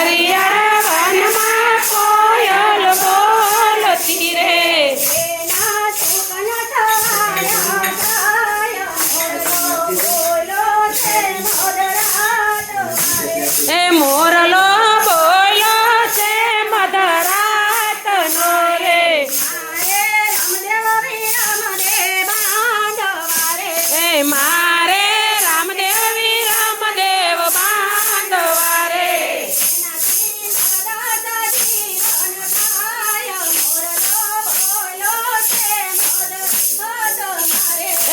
હરિયાળા વનમાં કોયલ બોલતી રે એના સુકન થવાના થાય બોલો છે મધરાત એ મોરલો બોલો છે મધરાત નો રે મારે રામદેવ રામદેવ બાંધવા રે એ મારે રામદેવ રામદેવ બાંધવા રે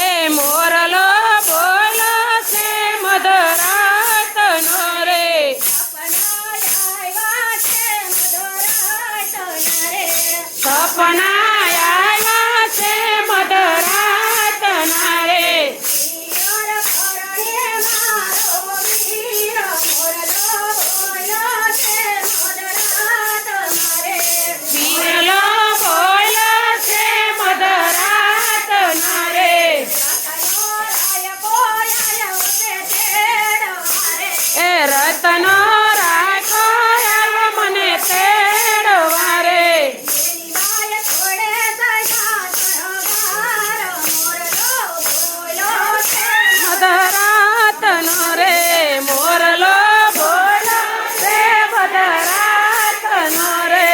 એ મોરલો બોલો છે મધરાત નો રે સપના આવ્યા છે મધરાત ના રે પીરલો બોલો છે મધરાત ના રે એ રતનો રાખો આવો મને તેડવા રે મધરાત નો રે મોરલો બોલો છે મધરાત નો રે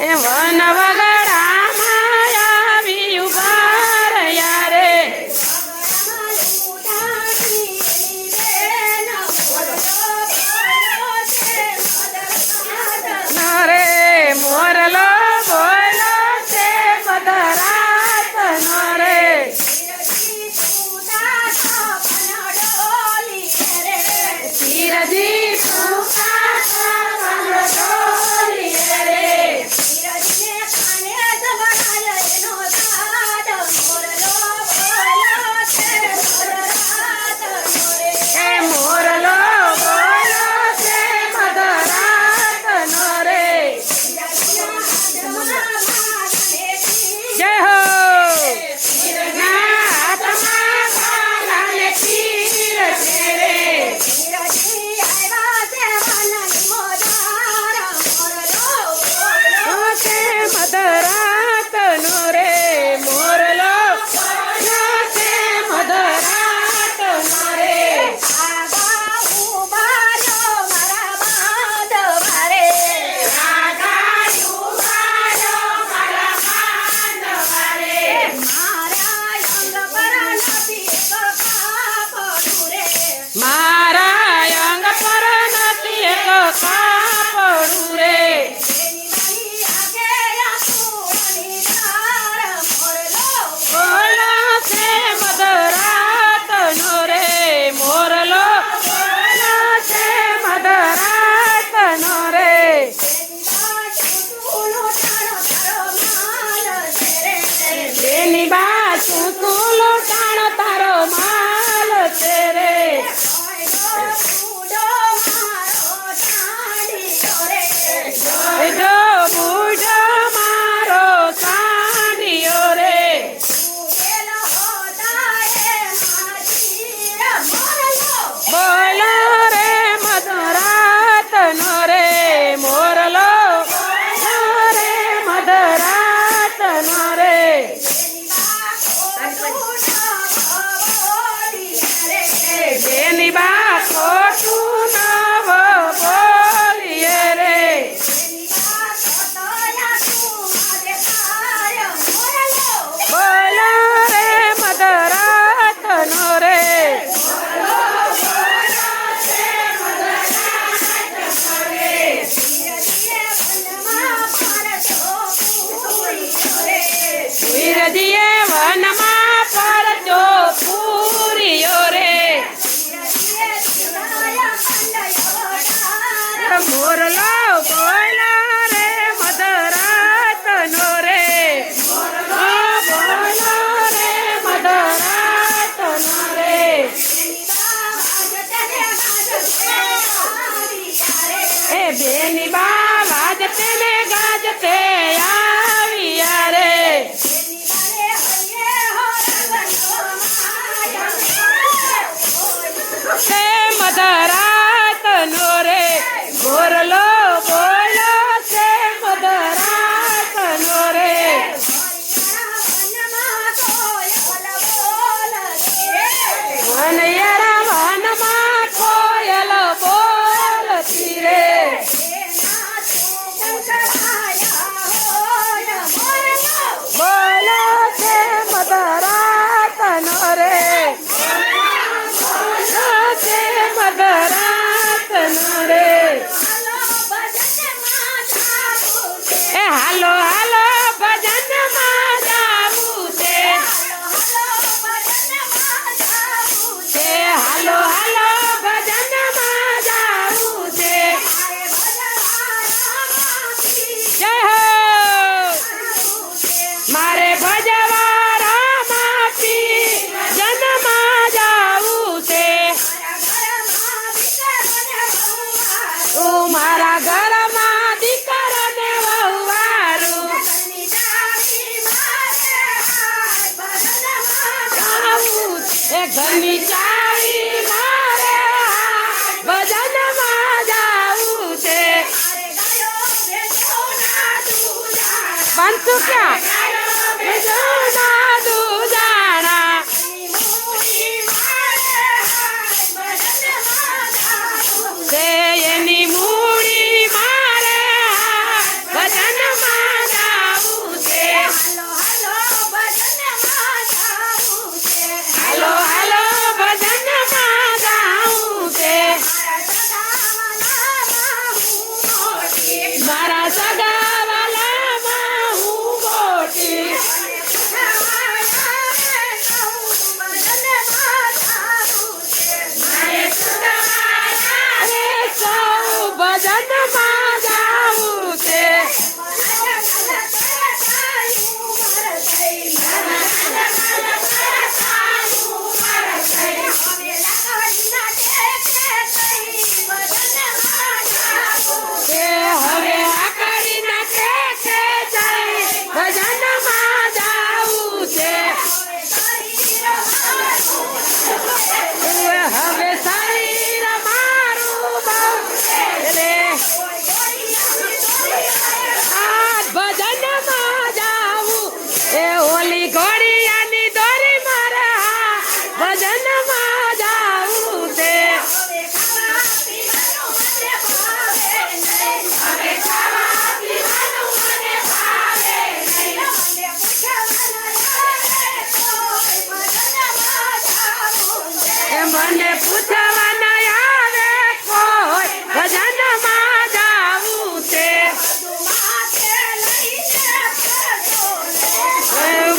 એ વન વગડામાં આવી ઉભા રહ્યા રે નો રે મોરલો બોલો છે મધરાત નો રે ધીરજી ફૂંકા સવન ડોલીએ રે એ મોરલો બોલો છે મધરાત નો રે જય હો ના હાથમાં કાલાને તીર છે રે ઓ છે મધરાત નો રે મોરલો બોલો છે મધરાત નો રે મારા અંગ પર નથી એક કાપડું રે બોલો છે મધરાત નો રે મોરલો બોલો છે મધરાત નો રે એની બાજુ તું લૂંટાણો તારો માલ છે રે જો બુઢો મારો સાંડિયો રે બોલો રે મધરાત નો રે મોરલો બોલો રે મધરાત નો રે જેની બા ખોટું નવ બોલીએ રે બોલો રે મધરાત નો રે બોલો તે મધરાતનો રે મોરલો બોલો છે મધરાતનો રે વનૈયારા વનમાં કોયલ બોલતી રે બોલો છે મધરાતનો રે બોલો છે મધરાતનો રે એ હાલો હાલો ભજનમાં જાવું છે એ હાલો હાલો ભજનમાં જાવું છે જય હો મારે ભજવા રામાપી જન્મમાં જાવું છે તું મારા ઘરમાં દીકરાને વહુવારું જાવું એ ઘરની ચાવી મારે ભજનમાં જાવું છે પાંચસો ક્યાં ના દુજાણા છે એની મૂડી મારે ભજનમાં જાવું છે હાલો હાલો ભજનમાં જાવું છે મારા સગાવાલામાં હું મોટી અરે સૌ ભજનમાં જાવું છે તે હવે આકડીના ટેકે જઈ ભજનમાં જાવું છે હવે શરીર મારું બહુ રે આ ભજનમાં જાવું એ ઓલી ઘોડિયાની દોરી મારા ભજનમાં જાવું છે એ મને પૂછવા ન આવે કોઈ ભજનમાં જાવું છે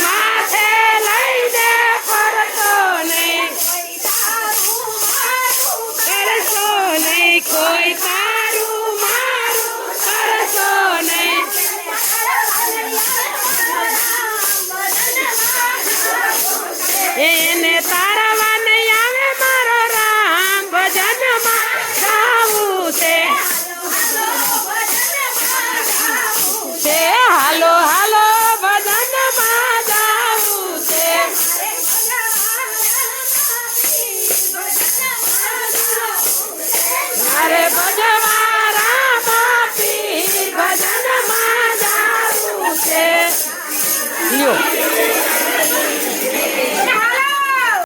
માથે લઈને ફરતો નહીં કરશો નહીં કોઈ તારું મારું કરશો નહીં એને તારવા નહીં આવે મારો રામ ભજનમાં જાવું છે તે હાલો હાલો ભજનમાં જાવું છે મારે ભજવા રામાપી ભજનમાં જાવું છે લ્યો